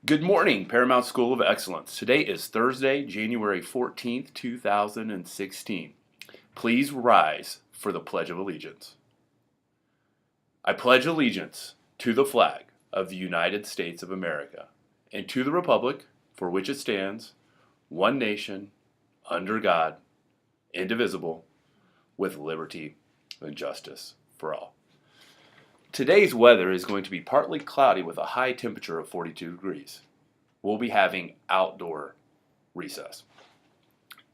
Good morning, Paramount School of Excellence. Today is Thursday, January 14th, 2016. Please rise for the Pledge of Allegiance. I pledge allegiance to the flag of the United States of America and to the republic for which it stands, one nation, under God, indivisible, with liberty and justice for all. Today's weather is going to be partly cloudy with a high temperature of 42 degrees. We'll be having outdoor recess.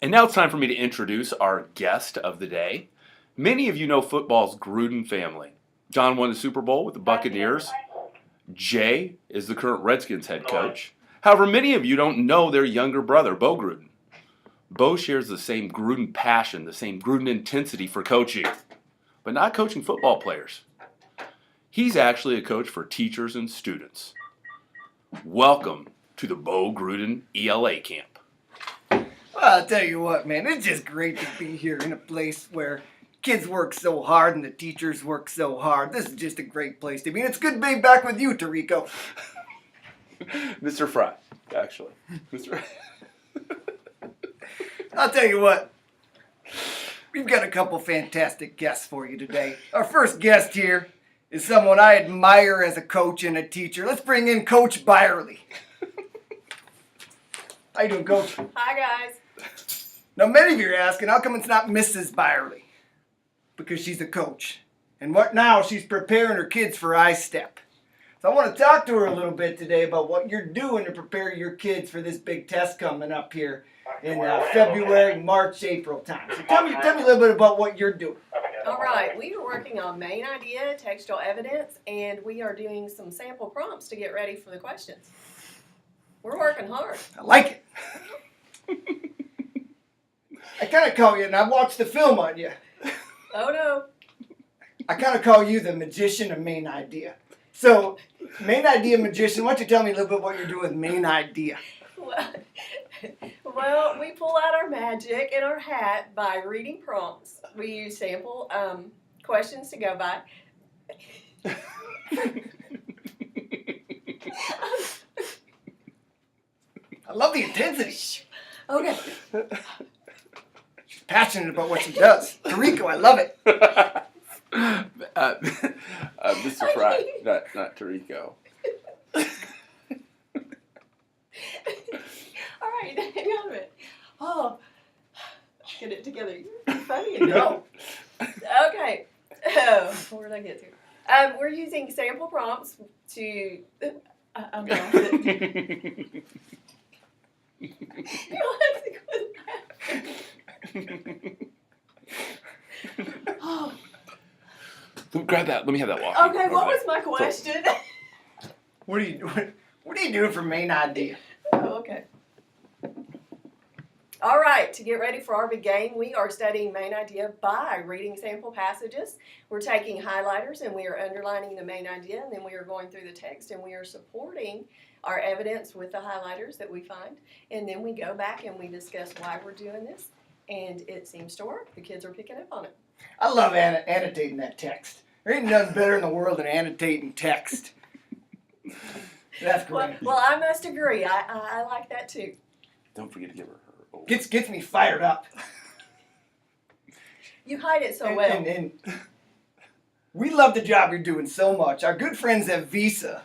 And now it's time for me to introduce our guest of the day. Many of you know football's Gruden family. John won the Super Bowl with the Buccaneers. Jay is the current Redskins head coach. However, many of you don't know their younger brother, Bo Gruden. Bo shares the same Gruden passion, the same Gruden intensity for coaching, but not coaching football players. He's actually a coach for teachers and students. Welcome to the Bo Gruden ELA camp. Well, I'll tell you what, man, it's just great to be here in a place where kids work so hard and the teachers work so hard. This is just a great place to be. And it's good to be back with you, Tarico. Mr. Fry, actually. Mr. I'll tell you what, we've got a couple fantastic guests for you today. Our first guest here is someone I admire as a coach and a teacher. Let's bring in Coach Byerly. How you doing, Coach? Hi, guys. Now, many of you are asking, how come it's not Mrs. Byerly? Because she's a coach. And what now? She's preparing her kids for ISTEP. So I want to talk to her a little bit today about what you're doing to prepare your kids for this big test coming up here in February, March, April time. So tell me a little bit about what you're doing. All right, we are working on main idea, textual evidence, and we are doing some sample prompts to get ready for the questions. We're working hard. I like it. I kind of call you, and I watched the film on you. Oh, no. I kind of call you the magician of main idea. So, main idea magician, why don't you tell me a little bit what you're doing with main idea? Well, we pull out our magic in our hat by reading prompts. We use sample questions to go by. I love the intensity. Okay. She's passionate about what she does. Tarico, I love it. Mr. Fry, not Tarico. All right, hang on a minute. Oh, get it together. You're funny enough. Okay. Where did I get to? We're using sample prompts to. I'm lost it. You don't have to quit laughing. Oh. Grab that. Let me have that walk. Okay, what was my question? What are you doing for main idea? Oh, okay. All right, to get ready for our big game, we are studying main idea by reading sample passages. We're taking highlighters and we are underlining the main idea, and then we are going through the text and we are supporting our evidence with the highlighters that we find. And then we go back and we discuss why we're doing this, and it seems to work. The kids are picking up on it. I love annotating that text. There ain't nothing better in the world than annotating text. That's great. Well, I must agree. I like that too. Don't forget to give her her. Gets me fired up. You hide it so well. And we love the job you're doing so much. Our good friends at Visa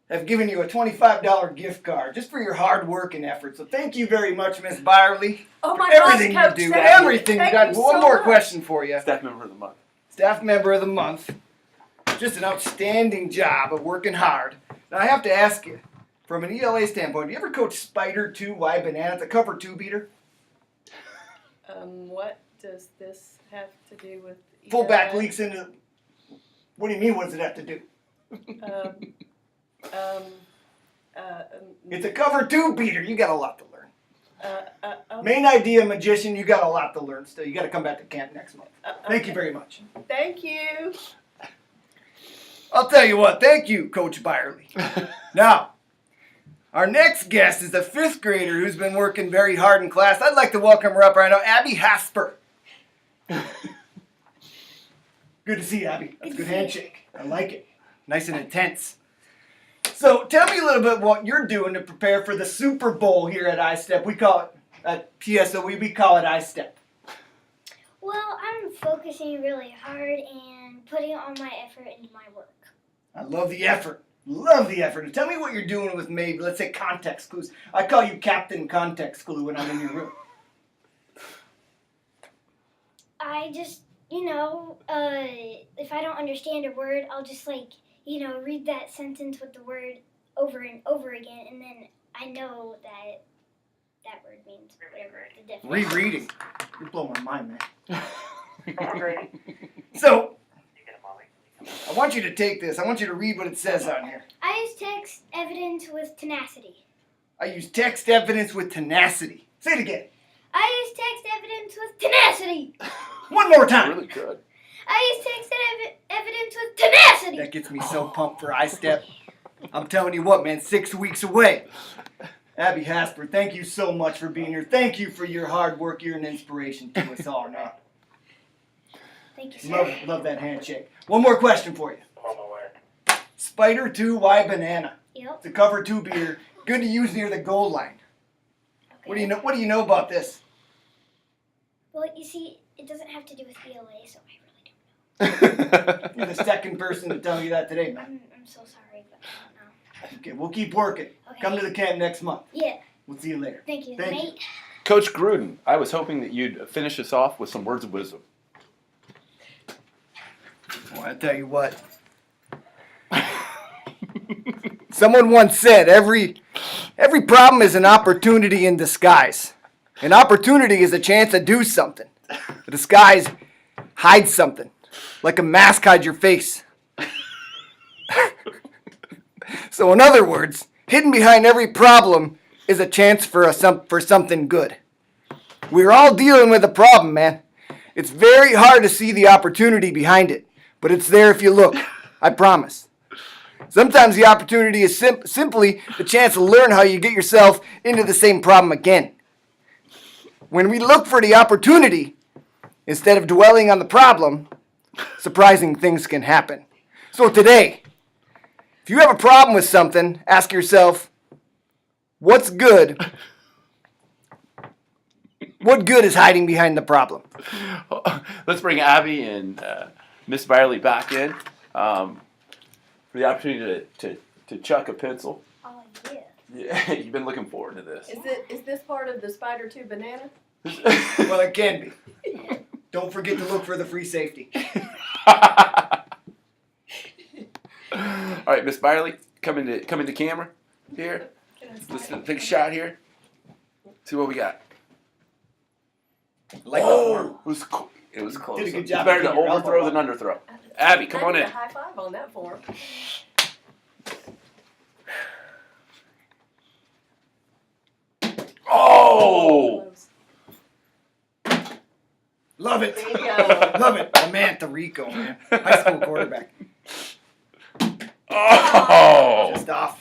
have given you a $25 gift card just for your hard work and effort. So thank you very much, Miss Byerly. Oh my for everything gosh, Coach, you do. thank Everything you. you Thank got. you One so more much. question for you. Staff member of the month. Staff member of the month. Just an outstanding job of working hard. Now I have to ask you, from an ELA standpoint, have you ever coached Spider 2 Y Banana, the cover 2 beater? What does this have to do with Fullback leaks into. What do you mean? What does it have to do? It's a cover 2 beater. You got a lot to learn. Main idea magician. You got a lot to learn. Still, you got to come back to camp next month. Thank you very much. Thank you. I'll tell you what. Thank you, Coach Byerly. Now, our next guest is a 5th grader who's been working very hard in class. I'd like to welcome her up right now, Abby Hasper. Good to see you, Abby. That's a good handshake. I like it. Nice and intense. So tell me a little bit what you're doing to prepare for the Super Bowl here at iStep. We call it, at PSOE, we call it iStep. Well, I'm focusing really hard and putting all my effort into my work. I love the effort. Love the effort. And tell me what you're doing with maybe, let's say, context clues. I call you Captain Context Clue when I'm in your room. I just, if I don't understand a word, I'll just read that sentence with the word over and over again, and then I know that that word means whatever the definition. Rereading. You're blowing my mind, man. So, I want you to take this. I want you to read what it says on here. I use text evidence with tenacity. I use text evidence with tenacity. Say it again. I use text evidence with tenacity. One more time. Really good. I use text evidence with tenacity. That gets me so pumped for iStep. I'm telling you what, man, 6 weeks away. Abby Hasper, thank you so much for being here. Thank you for your hard work. You're an inspiration to us all, man. Thank you, sir. Love that handshake. One more question for you. Spider 2, why banana? Yep. It's a cover 2 beer. Good to use near the goal line. Okay. What do you know about this? Well, you see, it doesn't have to do with ELA, so I really don't know. You're the second person to tell me that today, man. I'm so sorry, but I don't know. Okay, we'll keep working. Okay. Come to the camp next month. Yeah. We'll see you later. Thank you, Thank mate. you. Coach Gruden, I was hoping that you'd finish us off with some words of wisdom. Well, I tell you what. Someone once said every problem is an opportunity in disguise. An opportunity is a chance to do something. A disguise hides something. Like a mask hides your face. So in other words, hidden behind every problem is a chance for something good. We're all dealing with a problem, man. It's very hard to see the opportunity behind it, but it's there if you look. I promise. Sometimes the opportunity is simply the chance to learn how you get yourself into the same problem again. When we look for the opportunity, instead of dwelling on the problem, surprising things can happen. So today, if you have a problem with something, ask yourself, what's good? What good is hiding behind the problem? Let's bring Abby and Miss Byerly back in for the opportunity to chuck a pencil. Oh, yeah. Yeah, you've been looking forward to this. Is this part of the Spider 2 banana? Well, it can be. Don't forget to look for the free safety. All right, Miss Byerly, come into camera here. Let's take a shot here. See what we got. Like it was close. Did a good It's job better to getting your overthrow elbow than underthrow. Abby, come on I need in. a high five on that form. Oh! Love it. There you go. Love it. The man, Tarico, man. High school quarterback. Oh! Just off